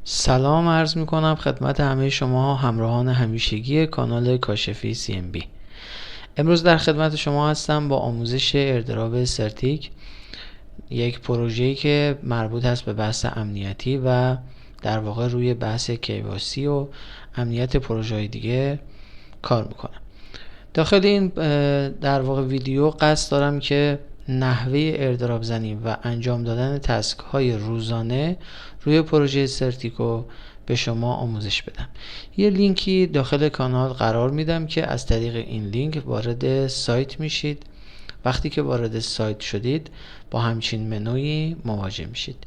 سلام عرض می کنم خدمت همه شما همراهان همیشگی کانال کاشفی CMB. امروز در خدمت شما هستم با آموزش ایردراپ سرتیک، یک پروژه‌ای که مربوط است به بحث امنیتی و در واقع روی بحث KYC و امنیت پروژه‌های دیگه کار میکنم. داخل این در واقع ویدیو قصد دارم که نحوه ایردراپ زنی و انجام دادن تسک های روزانه روی پروژه سرتیکو به شما آموزش بدم. یه لینکی داخل کانال قرار میدم که از طریق این لینک وارد سایت میشید. وقتی که وارد سایت شدید با همچین منوی مواجه میشید.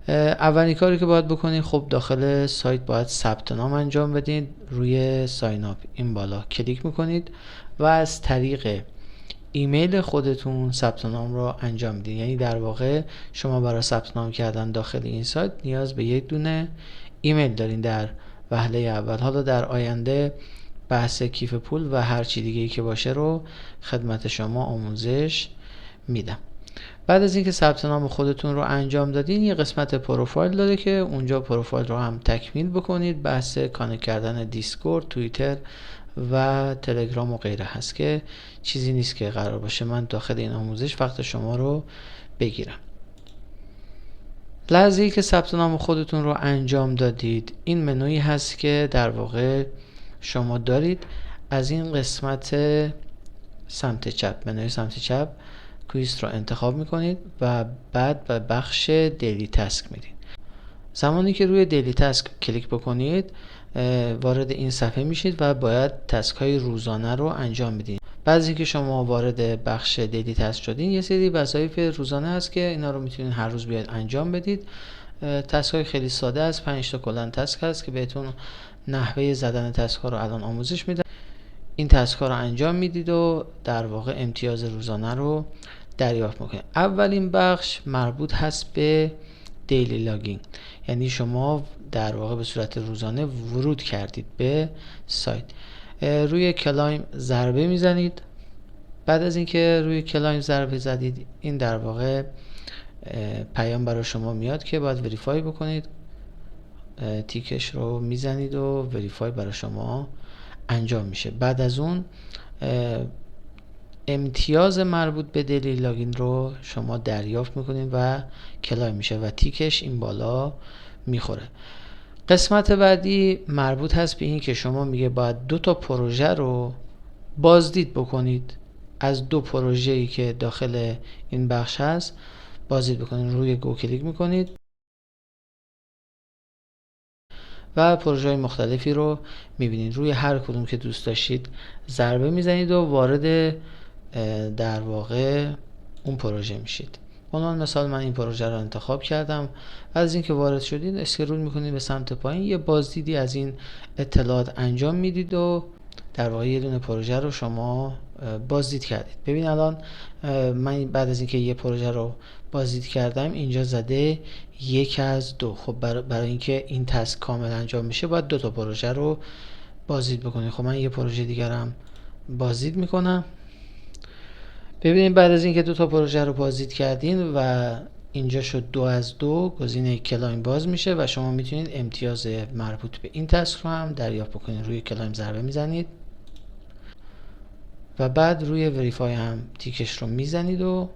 اولین کاری که باید بکنید، خب داخل سایت باید ثبت نام انجام بدید. روی ساین اپ این بالا کلیک میکنید و از طریق ایمیل خودتون ثبت نام رو انجام میدید. یعنی در واقع شما برای ثبت نام کردن داخل این سایت نیاز به یک دونه ایمیل دارین در وهله اول. حالا در آینده بحث کیف پول و هر چی دیگه ای که باشه رو خدمت شما آموزش میدم. بعد از اینکه ثبت نام خودتون رو انجام دادین، یه قسمت پروفایل داره که اونجا پروفایل رو هم تکمیل بکنید. بحث کانکت کردن دیسکورد، توییتر و تلگرام و غیره هست که چیزی نیست که قرار باشه من داخل این آموزش وقت شما رو بگیرم. لحظه‌ای که ثبت نام خودتون رو انجام دادید، این منویی هست که در واقع شما دارید. از این قسمت سمت چپ، منوی سمت چپ، کویست رو انتخاب میکنید و بعد به بخش دیلی تسک میدید. زمانی که روی دیلی تسک کلیک بکنید وارد این صفحه میشید و باید تسک های روزانه رو انجام بدید. بعد از اینکه شما وارد بخش دیلی تسک شدین، یه سری وظایف روزانه هست که اینا رو میتونید هر روز بیاید انجام بدید. تسک های خیلی ساده است، 5 تا کلا تسک هست که بهتون نحوه زدن تسک ها رو الان آموزش میدم. این تسک ها رو انجام میدید و در واقع امتیاز روزانه رو دریافت میکنید. اولین بخش مربوط هست به دیلی لاگینگ، یعنی شما در واقع به صورت روزانه ورود کردید به سایت. روی کلایم ضربه میزنید. بعد از اینکه روی کلایم ضربه زدید، این در واقع پیام برای شما میاد که باید وریفای بکنید. تیکش رو میزنید و وریفای برای شما انجام میشه. بعد از اون امتیاز مربوط به دیلی لاگین رو شما دریافت میکنید و کلایم میشه و تیکش این بالا میخوره. قسمت بعدی مربوط هست به این که شما میگه باید 2 تا پروژه رو بازدید بکنید. از 2 پروژه‌ای که داخل این بخش هست بازدید بکنید. روی گو کلیک میکنید و پروژه های مختلفی رو میبینید. روی هر کدوم که دوست داشتید ضربه میزنید و وارد در واقع اون پروژه میشید. عنوان مثال من این پروژه رو انتخاب کردم. از اینکه وارد شدید اسکرول میکنید به سمت پایین، یه بازدیدی از این اطلاعات انجام میدید و در واقع یه دونه پروژه رو شما بازدید کردید. ببین الان من بعد از اینکه یه پروژه رو بازدید کردم اینجا زده 1 از 2. خب برای اینکه این تسک کامل انجام بشه باید 2 تا پروژه رو بازدید بکنید. خب من یه پروژه دیگرم بازدید میکنم. ببینید بعد از اینکه 2 تا پروژه رو بازدید کردین و اینجا شد 2 از 2، گزینه کلایم باز میشه و شما میتونید امتیاز مربوط به این تسک رو هم دریافت بکنید. روی کلایم ضربه میزنید و بعد روی وریفای هم تیکش رو میزنید و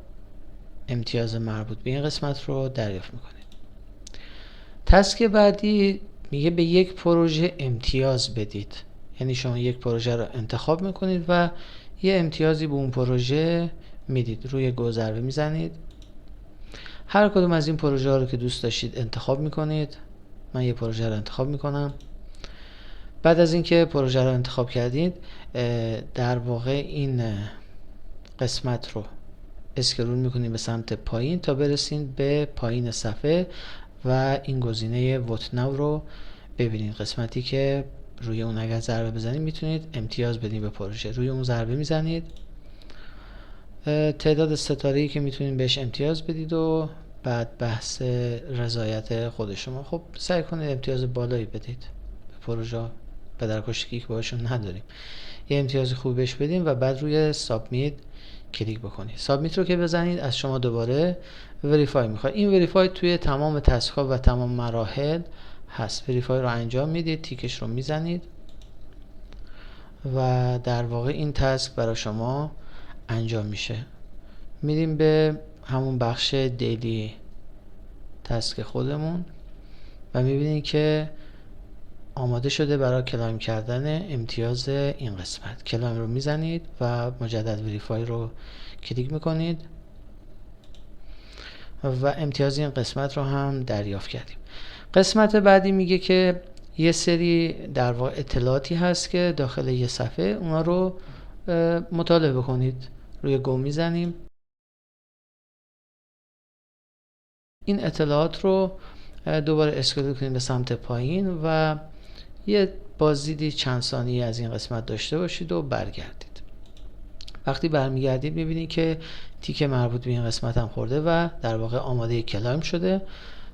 امتیاز مربوط به این قسمت رو دریافت میکنید. تسک بعدی میگه به یک پروژه امتیاز بدید. یعنی شما یک پروژه رو انتخاب میکنید و یه امتیازی به اون پروژه میدید. روی گو ضربه میزنید. هر کدوم از این پروژه ها رو که دوست داشتید انتخاب میکنید. من یه پروژه رو انتخاب میکنم. بعد از اینکه پروژه رو انتخاب کردید در واقع این قسمت رو اسکرول میکنید به سمت پایین تا برسید به پایین صفحه و این گزینه وات ناو رو ببینید. قسمتی که روی اون اگر ضربه بزنید میتونید امتیاز بدید به پروژه. روی اون ضربه میزنید. تعداد ستاره‌ای که میتونید بهش امتیاز بدید و بعد بحث رضایت خود شما. خب سعی کنید امتیاز بالایی بدید به پروژه. به درکشکی که باشون نداریم. یه امتیاز خوبی بهش بدیم و بعد روی سابمیت کلیک بکنید. سابمیت رو که بزنید از شما دوباره وریفای میخواد. این وریفای توی تمام تسک ها و تمام مراحل هست. وریفای رو انجام میدید، تیکش رو میزنید و در واقع این تاسک برای شما انجام میشه. میریم به همون بخش دیلی تاسک خودمون و میبینید که آماده شده برای کلایم کردن امتیاز این قسمت. کلایم رو میزنید و مجدد وریفای رو کلیک میکنید و امتیاز این قسمت رو هم دریافت کردیم. قسمت بعدی میگه که یه سری در واقع اطلاعاتی هست که داخل یه صفحه، اونا رو مطالعه بکنید. روی گم میزنیم. این اطلاعات رو دوباره اسکرول کنید به سمت پایین و یه بازدیدی چند ثانیه از این قسمت داشته باشید و برگردید. وقتی برمیگردید میبینید که تیک مربوط به این قسمت هم خورده و در واقع آماده کلایم شده.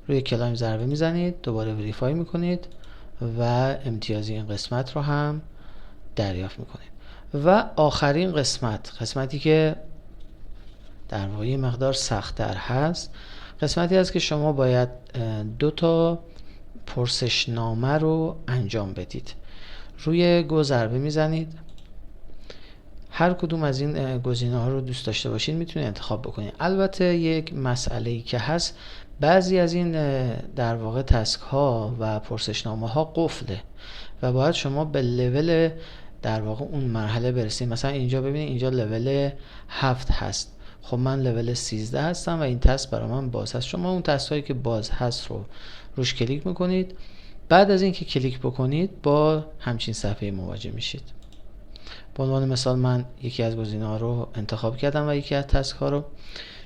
روی کلایم ضربه میزنید، دوباره وریفای میکنید و امتیاز این قسمت رو هم دریافت میکنید. و آخرین قسمتی که در واقع یه مقدار سخت‌تر هست، قسمتی هست که شما باید 2 تا پرسشنامه رو انجام بدید. روی گو ضربه میزنید. هر کدوم از این گزینه‌ها رو دوست داشته باشید میتونید انتخاب بکنید. البته یک مسئله‌ای که هست، بعضی از این در واقع تسک ها و پرسشنامه ها قفله و باید شما به لول در واقع اون مرحله برسید. مثلا اینجا ببینید، اینجا لول 7 هست. خب من لول 13 هستم و این تسک برای من باز هست. شما اون تسک هایی که باز هست رو روش کلیک میکنید. بعد از اینکه کلیک بکنید با همچین صفحه مواجه میشید. به عنوان مثال من یکی از گزینه‌ها رو انتخاب کردم و یکی از تسک ها رو.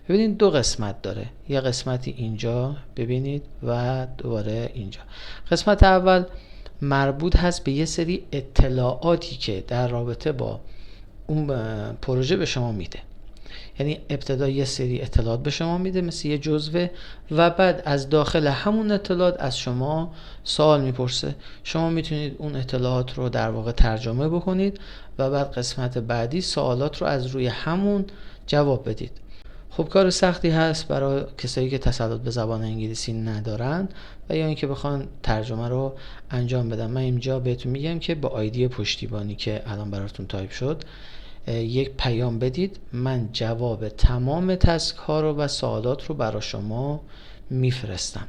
ببینید 2 قسمت داره. یه قسمتی اینجا ببینید و دوباره اینجا. قسمت اول مربوط هست به یه سری اطلاعاتی که در رابطه با اون پروژه به شما میده. یعنی ابتدا یه سری اطلاعات به شما میده مثل یه جزوه و بعد از داخل همون اطلاعات از شما سوال میپرسه. شما میتونید اون اطلاعات رو در واقع ترجمه بکنید و بعد قسمت بعدی سوالات رو از روی همون جواب بدید. خب کار سختی هست برای کسایی که تسلط به زبان انگلیسی ندارن و یا اینکه بخوان ترجمه رو انجام بدن. من اینجا بهتون میگم که با آیدی پشتیبانی که الان براتون تایپ شد یک پیام بدید. من جواب تمام تسک ها رو و سوالات رو برای شما میفرستم.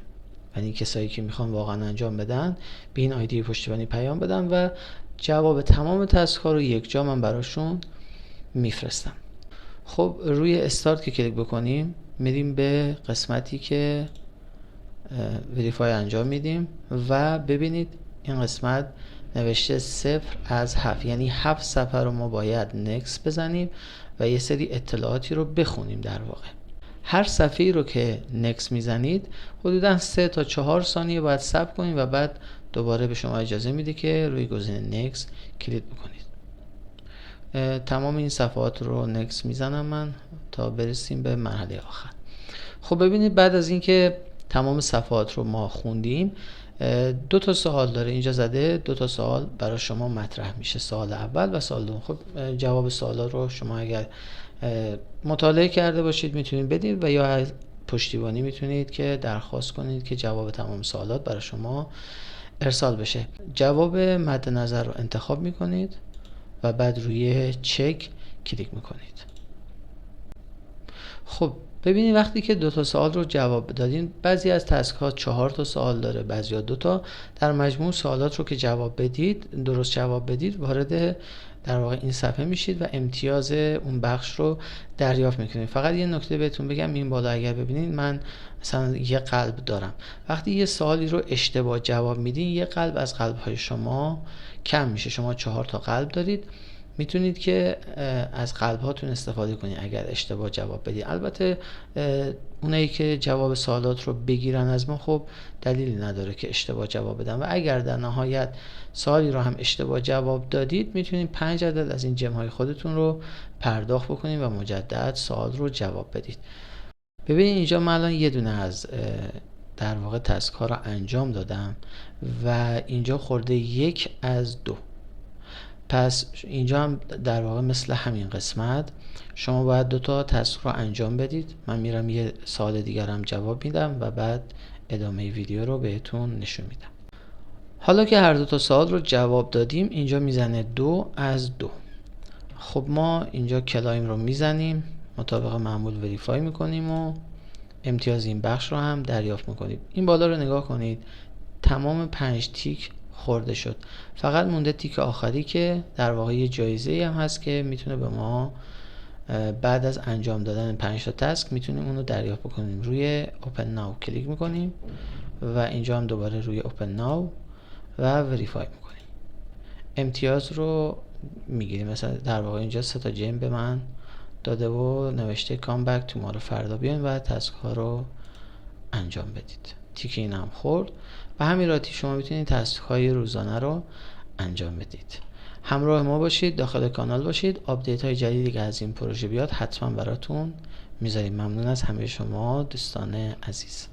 یعنی کسایی که میخوان واقعا انجام بدن به این آیدی پشتیبانی پیام بدن و جواب تمام تسک ها رو یک جا من براشون میفرستم. خب روی استارت که کلیک بکنیم میریم به قسمتی که وریفای انجام میدیم و ببینید این قسمت نوشته 0 از 7، یعنی 7 صفحه رو ما باید نکس بزنیم و یه سری اطلاعاتی رو بخونیم. در واقع هر صفحه‌ای رو که نکس میزنید حدودا 3 تا 4 ثانیه باید صبر کنید و بعد دوباره به شما اجازه میده که روی گزینه نکس کلیک بکنید. تمام این صفحات رو نکس میزنم من تا برسیم به مرحله آخر. خب ببینید بعد از اینکه تمام صفحات رو ما خوندیم 2 تا سوال داره اینجا زده. 2 تا سوال برای شما مطرح میشه، سوال اول و سوال دوم. خب جواب سوالا رو شما اگر مطالعه کرده باشید میتونید بدید و یا از پشتیبانی میتونید که درخواست کنید که جواب تمام سوالات برای شما ارسال بشه. جواب مد نظر رو انتخاب میکنید و بعد روی چک کلیک میکنید. خب ببینید وقتی که 2 تا سوال رو جواب دادین، بعضی از تسک ها 4 تا سوال داره، بعضیا 2 تا. در مجموع سوالات رو که جواب بدید، درست جواب بدید، وارد در واقع این صفحه میشید و امتیاز اون بخش رو دریافت میکنید. فقط یه نکته بهتون بگم، این بالا اگر ببینید من مثلا یه قلب دارم. وقتی یه سوالی رو اشتباه جواب میدین یه قلب از قلب های شما کم میشه. شما 4 تا قلب دارید، میتونید که از قلب هاتون استفاده کنید اگر اشتباه جواب بدید. البته اونایی که جواب سوالات رو بگیرن از ما خب دلیلی نداره که اشتباه جواب بدن و اگر در نهایت سوالی رو هم اشتباه جواب دادید میتونید 5 عدد از این جمع های خودتون رو پرداخت بکنید و مجدد سوال رو جواب بدید. ببینید اینجا من الان یه دونه از در واقع تسک ها رو انجام دادم و اینجا خورده 1 از 2. پس اینجا هم در واقع مثل همین قسمت شما باید 2 تا تسک رو انجام بدید. من میرم یه سوال دیگر هم جواب میدم و بعد ادامه ویدیو رو بهتون نشون میدم. حالا که هر دو تا سوال رو جواب دادیم اینجا میزنه 2 از 2. خب ما اینجا کلایم رو میزنیم، مطابق معمول وریفای میکنیم و امتیاز این بخش رو هم دریافت میکنیم. این بالا رو نگاه کنید، تمام 5 تیک خورده شد، فقط مونده تیک آخری که در واقع یه جایزه هم هست که میتونه به ما بعد از انجام دادن 5 تا تسک میتونیم اون رو دریافت بکنیم. روی اوپن ناو کلیک میکنیم و اینجا هم دوباره روی اوپن ناو و وریفای میکنیم، امتیاز رو میگیریم. مثلا در واقع اینجا 3 تا جیم به من داده و نوشته کام بک تومارو، فردا بیاین و تسک ها رو انجام بدید. تیک این هم خورد. و همین راحتی شما میتونید تسک های روزانه رو انجام بدید. همراه ما باشید، داخل کانال باشید، آپدیت های جدیدی که از این پروژه بیاد حتما براتون میذاریم. ممنون از همه شما دوستان عزیز.